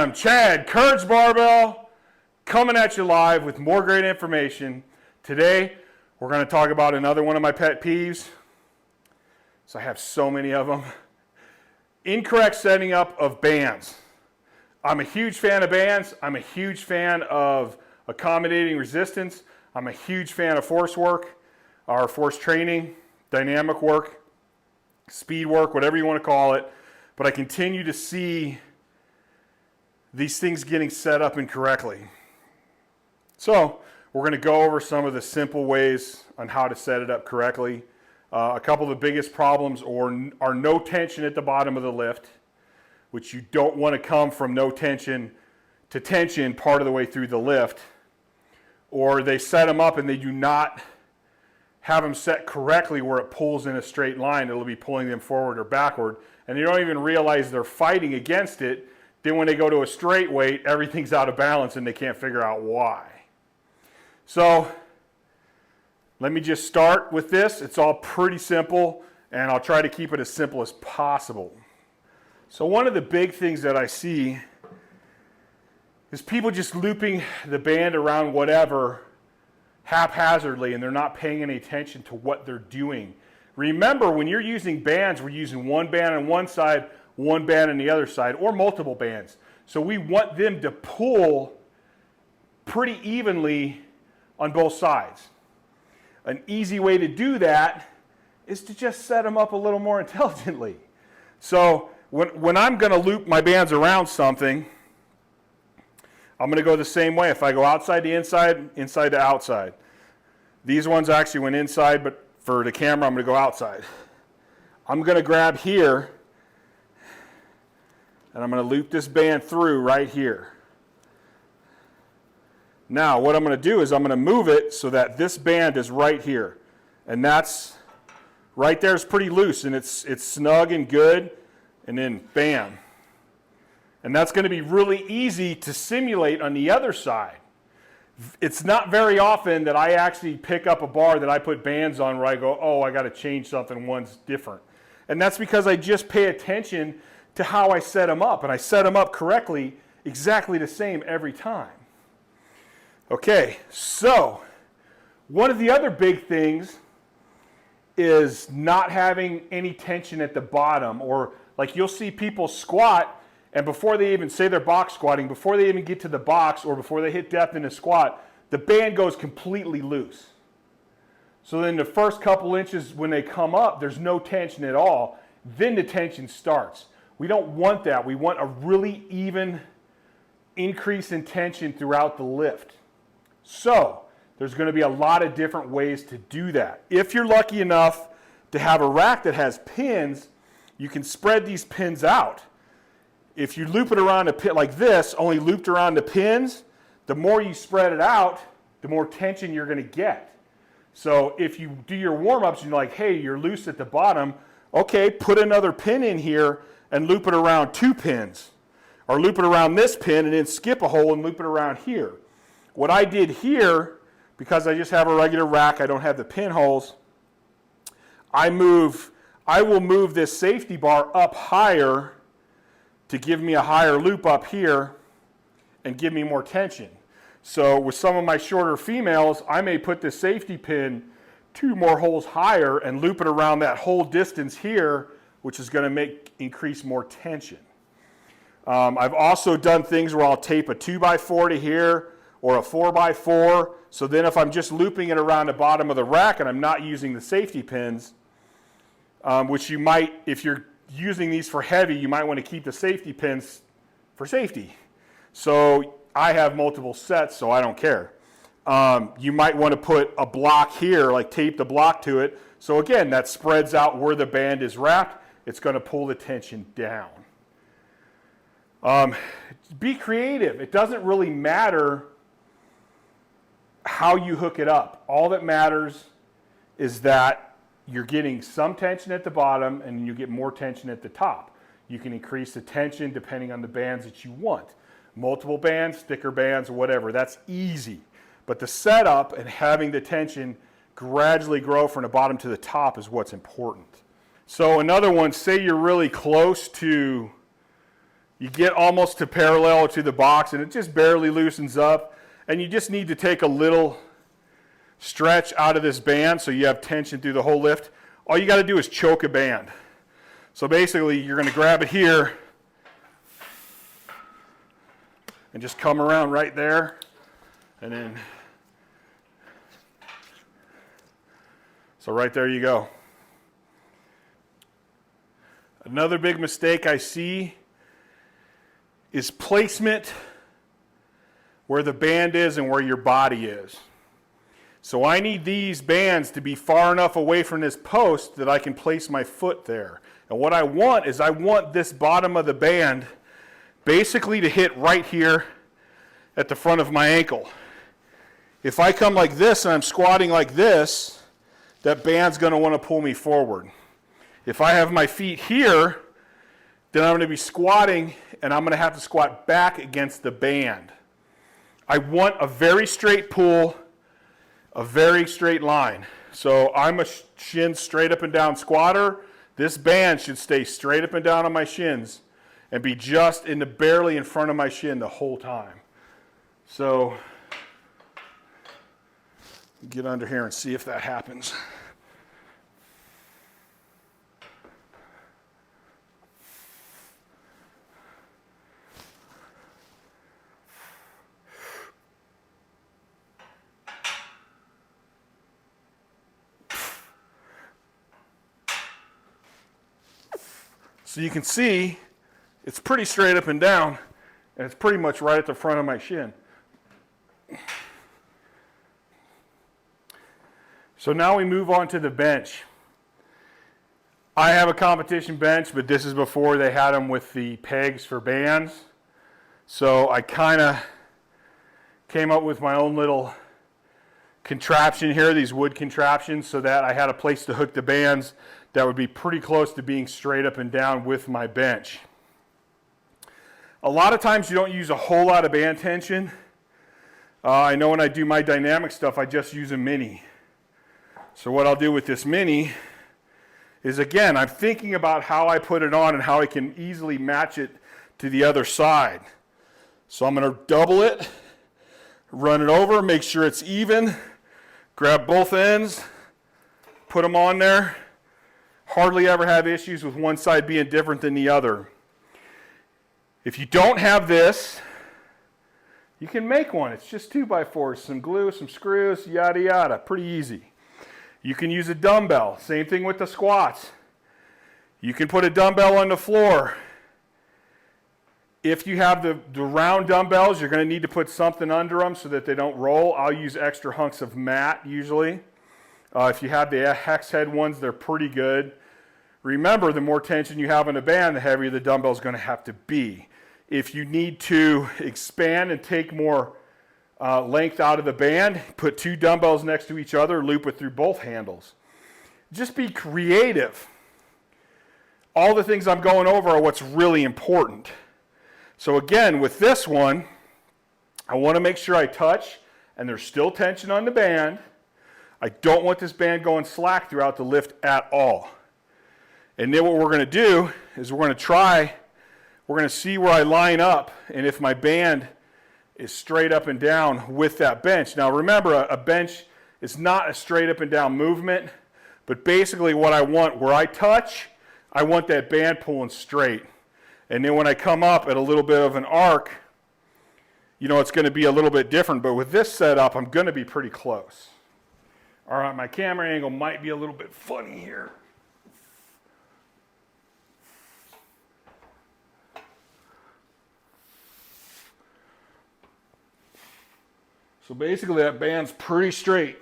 am Chad, Courage Barbell, coming at you live with more great information. Today, we're going to talk about another one of my pet peeves. So I have so many of them. Incorrect setting up of bands. I'm a huge fan of bands. I'm a huge fan of accommodating resistance. I'm a huge fan of force work, or force training, dynamic work, speed work, whatever you want to call it. But I continue to see these things getting set up incorrectly. So we're going to go over some of the simple ways on how to set it up correctly. A couple of the biggest problems are no tension at the bottom of the lift, which you don't want to come from no tension to tension part of the way through the lift. Or they set them up and they do not have them set correctly where it pulls in a straight line. It'll be pulling them forward or backward. And you don't even realize they're fighting against it. Then when they go to a straight weight, everything's out of balance and they can't figure out why. So let me just start with this. It's all pretty simple, and I'll try to keep it as simple as possible. So one of the big things that I see is people just looping the band around whatever haphazardly, and they're not paying any attention to what they're doing. Remember, when you're using bands, we're using one band on one side, one band on the other side, or multiple bands. So we want them to pull pretty evenly on both sides. An easy way to do that is to just set them up a little more intelligently. So when I'm going to loop my bands around something, I'm going to go the same way. If I go outside to inside, inside to outside. These ones actually went inside, but for the camera, I'm going to go outside. I'm going to grab here, and I'm going to loop this band through right here. Now, what I'm going to do is I'm going to move it so that this band is right here. And that's, right there is pretty loose, and it's snug and good, and then bam. And that's going to be really easy to simulate on the other side. It's not very often that I actually pick up a bar that I put bands on where I go, oh, I got to change something, one's different. And that's because I just pay attention to how I set them up, and I set them up correctly, exactly the same every time. Okay, so one of the other big things is not having any tension at the bottom, or like you'll see people squat, and before they even say they're box squatting, before they even get to the box or before they hit depth in a squat, the band goes completely loose. So then the first couple inches when they come up, there's no tension at all. Then the tension starts. We don't want that. We want a really even increase in tension throughout the lift. So there's going to be a lot of different ways to do that. If you're lucky enough to have a rack that has pins, you can spread these pins out. If you loop it around a pin like this, only looped around the pins, the more you spread it out, the more tension you're going to get. So if you do your warm-ups and you're like, hey, you're loose at the bottom, okay, put another pin in here and loop it around two pins. Or loop it around this pin and then skip a hole and loop it around here. What I did here, because I just have a regular rack, I don't have the pinholes, I will move this safety bar up higher to give me a higher loop up here and give me more tension. So with some of my shorter females, I may put the safety pin 2 more holes higher and loop it around that whole distance here, which is going to increase more tension. I've also done things where I'll tape a 2x4 to here or a 4x4. So then if I'm just looping it around the bottom of the rack and I'm not using the safety pins, which you might, if you're using these for heavy, you might want to keep the safety pins for safety. So I have multiple sets, so I don't care. You might want to put a block here, like tape the block to it. So again, that spreads out where the band is wrapped. It's going to pull the tension down. Be creative. It doesn't really matter how you hook it up. All that matters is that you're getting some tension at the bottom and you get more tension at the top. You can increase the tension depending on the bands that you want. Multiple bands, thicker bands, whatever, that's easy. But the setup and having the tension gradually grow from the bottom to the top is what's important. So another one, say you're really close to You get almost to parallel to the box and it just barely loosens up, and you just need to take a little stretch out of this band so you have tension through the whole lift. All you got to do is choke a band. So basically you're going to grab it here and just come around right there, and then, so right there you go. Another big mistake I see is placement where the band is and where your body is. So I need these bands to be far enough away from this post that I can place my foot there. And what I want is I want this bottom of the band basically to hit right here at the front of my ankle. If I come like this and I'm squatting like this, that band's going to want to pull me forward. If I have my feet here, then I'm going to be squatting and I'm going to have to squat back against the band. I want a very straight pull, a very straight line. So I'm a shin straight up and down squatter. This band should stay straight up and down on my shins and be just barely in front of my shin the whole time. So get under here and see if that happens. So you can see it's pretty straight up and down, and it's pretty much right at the front of my shin. So now we move on to the bench. I have a competition bench, but this is before they had them with the pegs for bands. So I kind of came up with my own little contraption here, these wood contraptions, so that I had a place to hook the bands that would be pretty close to being straight up and down with my bench. A lot of times you don't use a whole lot of band tension. I know when I do my dynamic stuff, I just use a mini. So what I'll do with this mini is, again, I'm thinking about how I put it on and how I can easily match it to the other side. So I'm going to double it, run it over, make sure it's even, grab both ends, put them on there. Hardly ever have issues with one side being different than the other. If you don't have this, you can make one. It's just 2x4s, some glue, some screws, yada yada, pretty easy. You can use a dumbbell, same thing with the squats. You can put a dumbbell on the floor. If you have the round dumbbells, you're going to need to put something under them so that they don't roll. I'll use extra hunks of mat usually. If you have the hex head ones, they're pretty good. Remember, the more tension you have on the band, the heavier the dumbbell is going to have to be. If you need to expand and take more length out of the band, put two dumbbells next to each other, loop it through both handles. Just be creative. All the things I'm going over are what's really important. So again, with this one, I want to make sure I touch and there's still tension on the band. I don't want this band going slack throughout the lift at all. And then what we're going to do is we're going to see where I line up and if my band is straight up and down with that bench. Now remember, a bench is not a straight up and down movement, but basically what I want, where I touch, I want that band pulling straight. And then when I come up at a little bit of an arc, you know, it's going to be a little bit different, but with this setup, I'm going to be pretty close. All right, my camera angle might be a little bit funny here. So basically that band's pretty straight.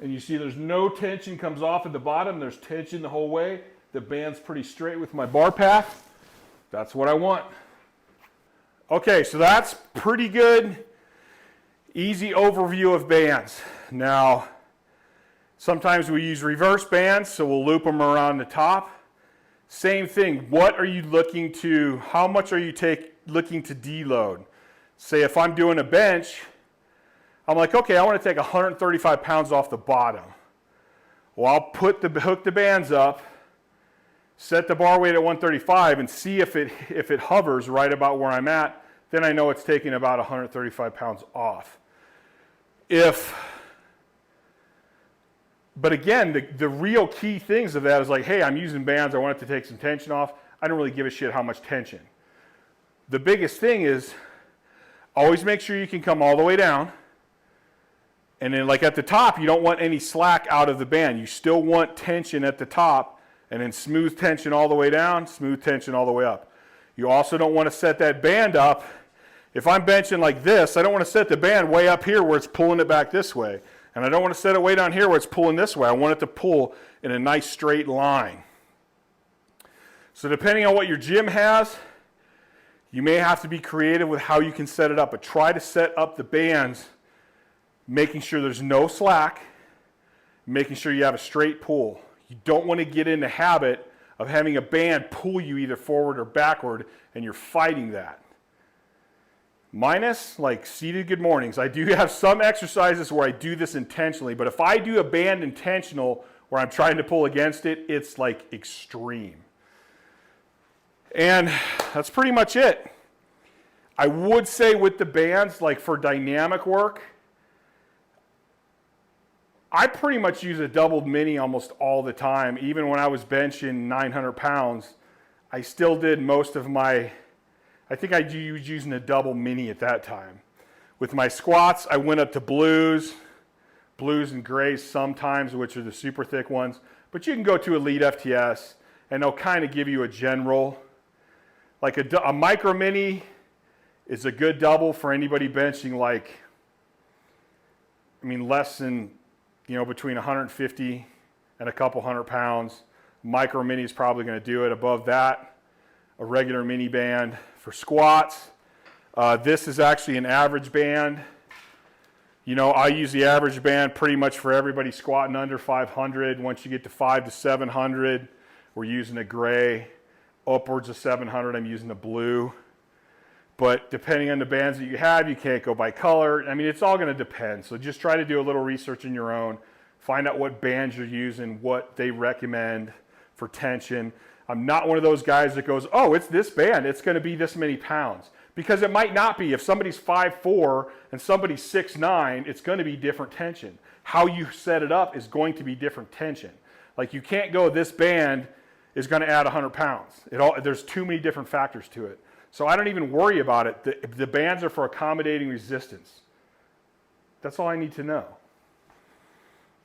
And you see there's no tension comes off at the bottom. There's tension the whole way. The band's pretty straight with my bar path. That's what I want. Okay, so that's pretty good, easy overview of bands. Now, sometimes we use reverse bands, so we'll loop them around the top. Same thing, what are you looking to, how much are you looking to deload? Say if I'm doing a bench, I'm like, okay, I want to take 135 pounds off the bottom. Well, I'll hook the bands up, set the bar weight at 135, and see if it hovers right about where I'm at. Then I know it's taking about 135 pounds off. But again, the real key things of that is like, hey, I'm using bands, I want it to take some tension off. I don't really give a shit how much tension. The biggest thing is always make sure you can come all the way down. And then like at the top, you don't want any slack out of the band. You still want tension at the top, and then smooth tension all the way down, smooth tension all the way up. You also don't want to set that band up. If I'm benching like this, I don't want to set the band way up here where it's pulling it back this way. And I don't want to set it way down here where it's pulling this way. I want it to pull in a nice straight line. So depending on what your gym has, you may have to be creative with how you can set it up. But try to set up the bands making sure there's no slack, making sure you have a straight pull. You don't want to get in the habit of having a band pull you either forward or backward, and you're fighting that. Minus like seated good mornings. I do have some exercises where I do this intentionally, but if I do a band intentional where I'm trying to pull against it, it's like extreme. And that's pretty much it. I would say with the bands, like for dynamic work, I pretty much use a doubled mini almost all the time. Even when I was benching 900 pounds, I still did most of my, I think I was using a double mini at that time. With my squats, I went up to blues and grays sometimes, which are the super thick ones. But you can go to Elite FTS, and they'll kind of give you a general. Like a micro mini is a good double for anybody benching like, less than, between 150 and a couple hundred pounds. Micro mini is probably going to do it. Above that, a regular mini band. For squats, this is actually an average band. I use the average band pretty much for everybody squatting under 500. Once you get to 500 to 700, we're using a gray. Upwards of 700, I'm using a blue. But depending on the bands that you have, you can't go by color. It's all going to depend. So just try to do a little research on your own. Find out what bands you're using, what they recommend for tension. I'm not one of those guys that goes, oh, it's this band, it's going to be this many pounds. Because it might not be. If somebody's 5'4" and somebody's 6'9", it's going to be different tension. How you set it up is going to be different tension. Like you can't go, this band is going to add 100 pounds. There's too many different factors to it. So I don't even worry about it. The bands are for accommodating resistance. That's all I need to know.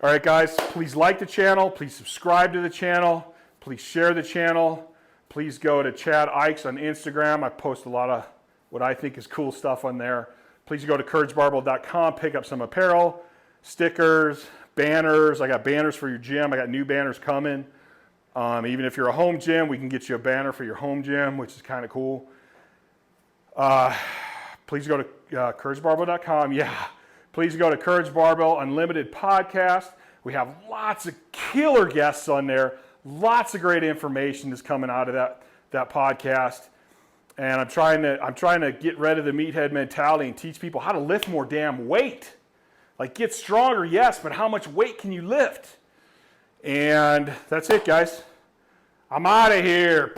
All right, guys, please like the channel. Please subscribe to the channel. Please share the channel. Please go to Chad Ikes on Instagram. I post a lot of what I think is cool stuff on there. Please go to CourageBarbell.com, pick up some apparel, stickers, banners. I got banners for your gym. I got new banners coming. Even if you're a home gym, we can get you a banner for your home gym, which is kind of cool. Please go to CourageBarbell.com. Yeah, please go to Courage Barbell Unlimited Podcast. We have lots of killer guests on there. Lots of great information is coming out of that podcast. And I'm trying to get rid of the meathead mentality and teach people how to lift more damn weight. Like get stronger, yes, but how much weight can you lift? And that's it, guys. I'm out of here.